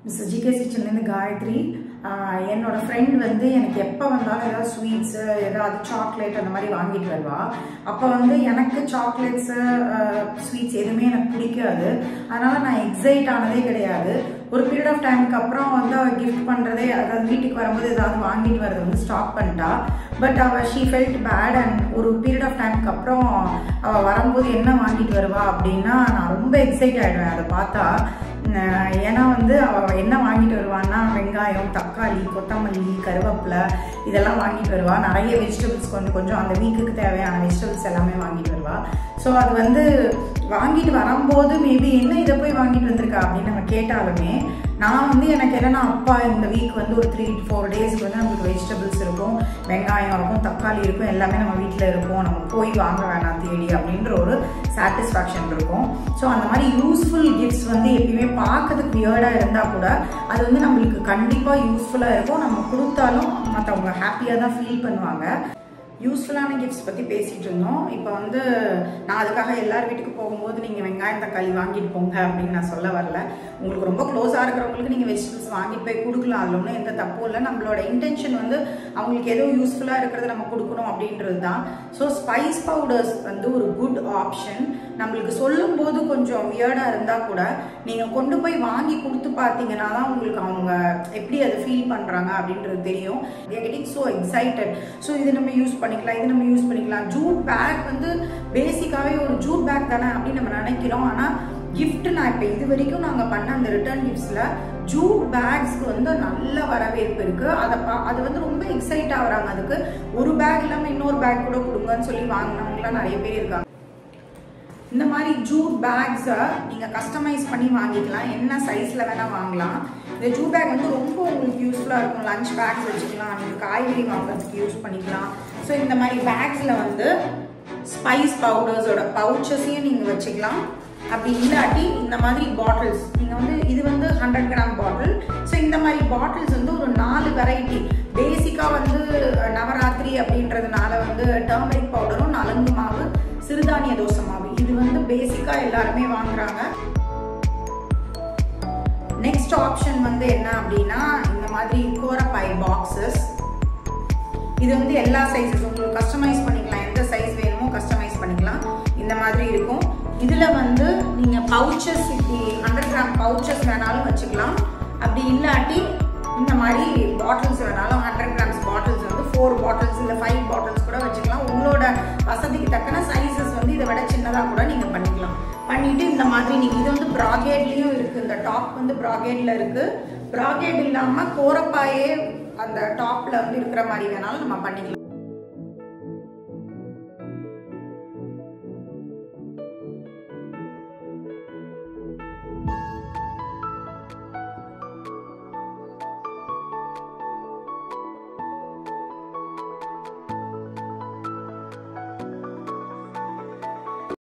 Mister GK's கிச்சன்லேருந்து Gayatri. என்னோட friend வந்து எனக்கு எப்போ வந்தாலும் ஏதாவது ஸ்வீட்ஸு ஏதாவது சாக்லேட் அந்த மாதிரி வாங்கிட்டு வருவா. அப்போ வந்து எனக்கு சாக்லேட்ஸு ஸ்வீட்ஸ் எதுவுமே எனக்கு பிடிக்காது. அதனால் நான் எக்ஸைட் ஆனதே கிடையாது. ஒரு பீரியட் ஆஃப் டைமுக்கு அப்புறம் வந்து அவள் கிஃப்ட் பண்ணுறதே, அதாவது வீட்டுக்கு வரும்போது ஏதாவது வாங்கிட்டு வரது வந்து ஸ்டாப் பண்ணிட்டா. பட் அவள் ஷீ ஃபெல்ட் பேட். அண்ட் ஒரு பீரியட் ஆஃப் டைமுக்கு அப்புறம் அவள் வரும்போது என்ன வாங்கிட்டு வருவா அப்படின்னா நான் ரொம்ப எக்ஸைட் ஆகிடுவேன் அதை பார்த்தா. ஏன்னா வந்து அவள் என்ன வாங்கிட்டு வருவான்னா வெங்காயம், தக்காளி, கொத்தமல்லி, கருவேப்பிலை இதெல்லாம் வாங்கிட்டு வருவா. நிறைய வெஜிடபிள்ஸ் கொஞ்சம் அந்த வீக்குக்கு தேவையான வெஜிடபிள்ஸ் எல்லாமே வாங்கிட்டு வருவா. ஸோ அது வந்து வாங்கிட்டு வரும்போது மேபி என்ன இதை போய் வாங்கிட்டு வந்திருக்கா அப்படின்னு நம்ம கேட்டாலுமே நான் வந்து எனக்கு என்னன்னா அப்பா இந்த வீக் வந்து ஒரு 3 to 4 டேஸ்க்கு வந்து நம்மளுக்கு வெஜிடபிள்ஸ் இருக்கும், வெங்காயம் இருக்கும், தக்காளி இருக்கும், எல்லாமே நம்ம வீட்டில் இருக்கும், நம்ம போய் வாங்க வேணாம் தேடி அப்படின்ற ஒரு சாட்டிஸ்ஃபேக்ஷன் இருக்கும். ஸோ அந்த மாதிரி யூஸ்ஃபுல் கிஃப்ட்ஸ் வந்து எப்பயுமே பார்க்கறதுக்கு வியர்டாக இருந்தால் கூட அது வந்து நம்மளுக்கு கண்டிப்பாக யூஸ்ஃபுல்லாக இருக்கும். நம்ம கொடுத்தாலும் மற்றவங்க ஹாப்பியாக தான் ஃபீல் பண்ணுவாங்க. யூஸ்ஃபுல்லான கிஃப்ட்ஸ் பற்றி பேசிகிட்டு இருந்தோம். இப்போ வந்து நான் அதுக்காக எல்லார் வீட்டுக்கு போகும்போது நீங்கள் வெங்காயம் தக்காளி வாங்கிட்டு போங்க அப்படின்னு நான் சொல்ல வரல. உங்களுக்கு ரொம்ப க்ளோஸாக இருக்கிறவங்களுக்கு நீங்கள் வெஜிடபிள்ஸ் வாங்கிட்டு போய் கொடுக்கலாம், அதில் ஒன்றும் எந்த தப்பும் இல்லை. நம்மளோட இன்டென்ஷன் வந்து அவங்களுக்கு ஏதோ யூஸ்ஃபுல்லாக இருக்கிறத நம்ம கொடுக்கணும் அப்படின்றது தான். ஸோ ஸ்பைஸ் பவுடர்ஸ் வந்து ஒரு குட் ஆப்ஷன். நம்மளுக்கு சொல்லும் போது கொஞ்சம் வியர்டாக இருந்தால் கூட நீங்கள் கொண்டு போய் வாங்கி கொடுத்து பார்த்தீங்கன்னா தான் உங்களுக்கு அவங்க எப்படி அதை ஃபீல் பண்ணுறாங்க அப்படின்றது தெரியும். Getting so excited. ஸோ இது நம்ம யூஸ் பண்ணிக்கலாம், இது நம்ம யூஸ் பண்ணிக்கலாம். ஜூட் பேக் வந்து பேசிக்காகவே ஒரு ஜூட் பேக் தானே அப்படின்னு நம்ம நினைக்கிறோம். ஆனால் கிஃப்ட் நான் இப்போ இது வரைக்கும் நாங்கள் பண்ண அந்த ரிட்டர்ன் கிஃப்ட்ஸில் ஜூட் பேக்ஸ்க்கு வந்து நல்ல வரவேற்பு இருக்குது. அது வந்து ரொம்ப எக்ஸைட் ஆகுறாங்க. அதுக்கு ஒரு பேக் இல்லாமல் இன்னொரு பேக் கூட கொடுங்கன்னு சொல்லி வாங்கினவங்களாம் நிறைய பேர் இருக்காங்க. இந்த மாதிரி ஜூட் பேக்ஸை நீங்கள் கஸ்டமைஸ் பண்ணி வாங்கிக்கலாம், என்ன சைஸில் வேணால் வாங்கலாம். இந்த ஜூட் பேக் வந்து ரொம்ப உங்களுக்கு யூஸ்ஃபுல்லாக இருக்கும். லஞ்ச் பேக்ஸ் வச்சுக்கலாம், நீங்கள் காய்கறி வாங்குறதுக்கு யூஸ் பண்ணிக்கலாம். ஸோ இந்த மாதிரி பேக்ஸில் வந்து ஸ்பைஸ் பவுடர்ஸோட பவுச்சஸையும் நீங்கள் வச்சுக்கலாம். அப்படி இல்லாட்டி இந்த மாதிரி பாட்டில்ஸ் நீங்கள் வந்து இது வந்து 100 கிராம் பாட்டில். ஸோ இந்த மாதிரி பாட்டில்ஸ் வந்து ஒரு 4 வெரைட்டி. பேசிக்காக வந்து நவராத்திரி அப்படின்றதுனால வந்து டர்மரிக் பவுடரும், நலங்கு மாவு, சிறுதானிய தோசை மாவு இது வந்து பேசிக்காக எல்லாருமே வாங்குறாங்க. நெக்ஸ்ட் ஆப்ஷன் வந்து என்ன அப்படின்னா இந்த மாதிரி கோரப்பாய் பாக்ஸஸ். இது வந்து எல்லா சைஸஸ் உங்களுக்கு கஸ்டமைஸ் பண்ணிக்கலாம், எந்த சைஸ் வேணுமோ கஸ்டமைஸ் பண்ணிக்கலாம். இந்த மாதிரி இருக்கும். இதில் வந்து நீங்கள் பவுச்சஸ், இப்படி 100 கிராம் பவுச்சஸ் வேணாலும் வச்சுக்கலாம். அப்படி இல்லாட்டி இந்த மாதிரி பாட்டில்ஸ் வேணாலும் 100 கிராம்ஸ் பாட்டில்ஸ் வந்து 4 பாட்டில்ஸ் இல்லை 5 பாட்டில்ஸ் கூட வச்சுக்கலாம். உங்களோட வசதிக்கு தக்கன சைஸஸ் வந்து இதை விட சின்னதாக கூட நீங்கள் பண்ணிக்கலாம். பண்ணிவிட்டு இந்த மாதிரி நீங்கள் இது வந்து ப்ராகேட்லேயும் இருக்குது. இந்த டாப் வந்து ப்ராகேட்டில் இருக்குது. ப்ராகேட் இல்லாமல் கோரப்பாயே அந்த டாப்பில் வந்து இருக்கிற மாதிரி வேணாலும் நம்ம பண்ணிக்கலாம்.